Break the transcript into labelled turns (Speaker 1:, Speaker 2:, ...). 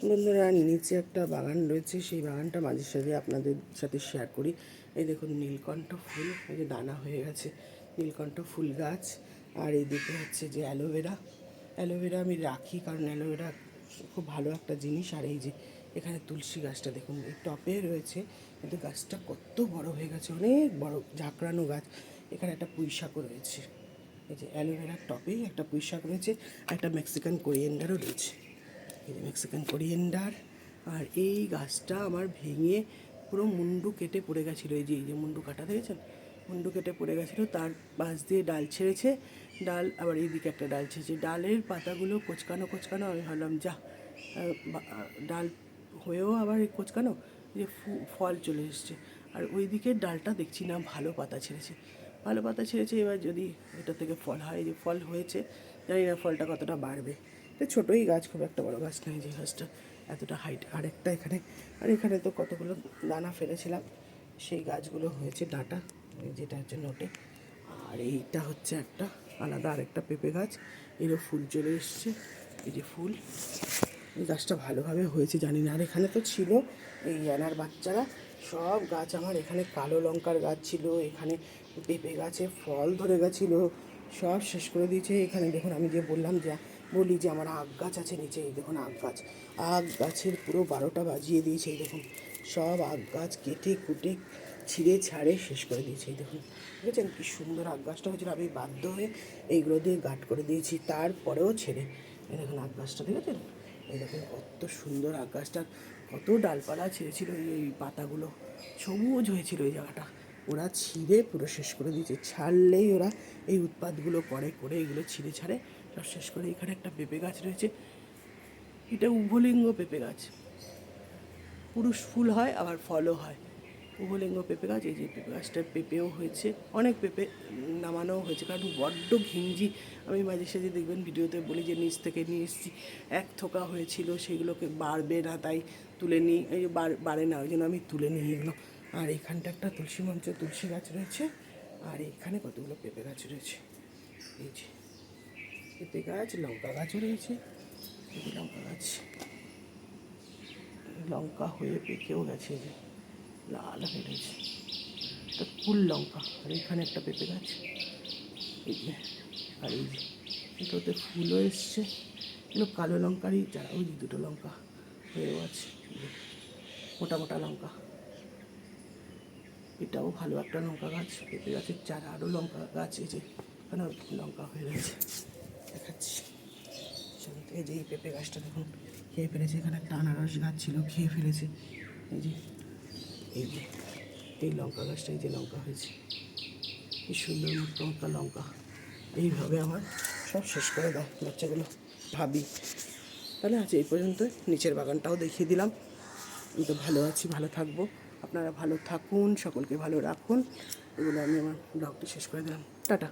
Speaker 1: বন্ধুরা, নিচে একটা বাগান রয়েছে, সেই বাগানটা মাঝে সাঝে আপনাদের সাথে শেয়ার করি। এই দেখুন নীলকণ্ঠ ফুল, এই যে দানা হয়ে গেছে নীলকণ্ঠ ফুল গাছ। আর এইদিকে হচ্ছে যে অ্যালোভেরা আমি রাখি, কারণ অ্যালোভেরা খুব ভালো একটা জিনিস। আর এই যে এখানে তুলসী গাছটা দেখুন, এই টপে রয়েছে, কিন্তু গাছটা কত বড় হয়ে গেছে, অনেক বড় ঝাঁকড়ানো গাছ। এখানে একটা পুঁইশাকও রয়েছে, এই যে অ্যালোভেরার টপেই একটা পুঁইশাক রয়েছে, একটা মেক্সিকান কোরিয়েন্ডারও রয়েছে। এই যে মেক্সিকান কোরিয়েন্ডার। আর এই গাছটা আমার ভেঙে পুরো মুন্ডু কেটে পড়ে গেছিলো, এই যে মুন্ডু কাটা দেখেছেন, মুন্ডু কেটে পড়ে গেছিলো। তার পাশ দিয়ে ডাল ছেড়েছে, ডাল আবার এইদিকে একটা ডাল ছেড়েছে, ডালের পাতাগুলো কোচকানো কোচকানো। আমি ভাবলাম যা, ডাল হয়েও আবার এই কোচকানো, যে ফল চলে এসছে। আর ওই দিকের ডালটা দেখছি না ভালো পাতা ছেড়েছে, ভালো পাতা ছেড়েছে। এবার যদি এটা থেকে ফল হয়, এই যে ফল হয়েছে, জানি না ফলটা কতটা বাড়বে। তো ছোটোই গাছ, খুব একটা বড় গাছ নয়, যে গাছটা এতটা হাইট। আর একটা এখানে, আর এখানে তো কতগুলো দানা ফেলেছিলাম, সেই গাছগুলো হয়েছে ডাঁটা, যেটা হচ্ছে নোটে। আর এইটা হচ্ছে একটা আলাদা আরেকটা পেঁপে গাছ, এরও ফুল চলে এসছে, এই যে ফুল। এই গাছটা ভালোভাবে হয়েছে জানি না। আর এখানে তো ছিল এই অ্যানার বাচ্চারা, সব গাছ আমার। এখানে কালো লঙ্কার গাছ ছিল, এখানে পেঁপে গাছে ফল ধরে গেছিলো, সব শেষ করে দিয়েছে। এখানে দেখুন, আমি যে বলি যে আমার আগ গাছ আছে নিচে, এই দেখুন আগ গাছের পুরো 12টা বাজিয়ে দিয়েছে। এই দেখুন সব আগ গাছ কেটে কুটে ছিঁড়ে ছাড়ে শেষ করে দিয়েছে। এই দেখুন, বুঝেছেন কি সুন্দর আগ গাছটা হয়েছিল। আমি বাধ্য হয়ে এইগুলো দিয়ে গাঁট করে দিয়েছি, তারপরেও ছেড়ে। এই দেখুন আগ গাছটা দেখেছেন, এই দেখুন কত সুন্দর আগ গাছটার কত ডালপালা ছেড়েছিল, এই পাতাগুলো সবুজ হয়েছিল এই জায়গাটা। ওরা ছিঁড়ে পুরো শেষ করে দিয়েছে, ছাড়লেই ওরা এই উৎপাতগুলো করে এগুলো ছিঁড়ে ছাড়ে সব শেষ করে। এখানে একটা পেঁপে গাছ রয়েছে, এটা উভলিঙ্গ পেঁপে গাছ, পুরুষ ফুল হয় আবার ফলও হয়। উভলিঙ্গ পেঁপে গাছ, এই যে পেঁপে গাছটার পেঁপেও হয়েছে, অনেক পেঁপে নামানোও হয়েছে, কারণ বড্ড ঘিঞ্জি। আমি মাঝে সাঝে দেখবেন ভিডিওতে বলি যে নিচ থেকে নিয়ে এসেছি, এক থোকা হয়েছিল, সেগুলোকে বাড়বে না তাই তুলে নিই, এই যে বাড়ে না ওই জন্য আমি তুলে নিই এগুলো। আর এখানটা একটা তুলসী গাছ রয়েছে, আর এখানে কতগুলো পেঁপে গাছ রয়েছে, এই যে পেঁপে গাছ, লঙ্কা গাছও রয়েছে, এই যে লঙ্কা গাছ, লঙ্কা হয়ে পেকেও গেছে, যে লাল হয়ে রয়েছে, একটা ফুল লঙ্কা। আর এখানে একটা পেঁপে গাছ, এই যে, আর এই যে এটাতে ফুলও এসছে, এগুলো কালো লঙ্কারই চারা। ওই যে দুটো লঙ্কা হয়েও আছে, মোটা মোটা লঙ্কা। এটাও ভালো একটা লঙ্কা গাছ, পেঁপে গাছের চারা। আরও লঙ্কা গাছ, এই যে এখানে লঙ্কা হয়ে রয়েছে, দেখাচ্ছি। সেখান থেকে যে এই পেঁপে গাছটা দেখুন খেয়ে ফেলেছে, এখানে একটা আনারস গাছ ছিল, খেয়ে ফেলেছে। এই যে এই লঙ্কা গাছটা, এই যে লঙ্কা হয়েছে, কি সুন্দর মোটা মোটা লঙ্কা। এইভাবে আমার সব শেষ করে দেয় বাচ্চাগুলো, ভাবি। তাহলে আজ এই পর্যন্ত, নিচের বাগানটাও দেখিয়ে দিলাম। আমি তো ভালো আছি, ভালো থাকবো, আপনারা ভালো থাকুন, সকলকে ভালো রাখুন। এগুলো আমি আমার ব্লগটি শেষ করে দিলাম। টাটা।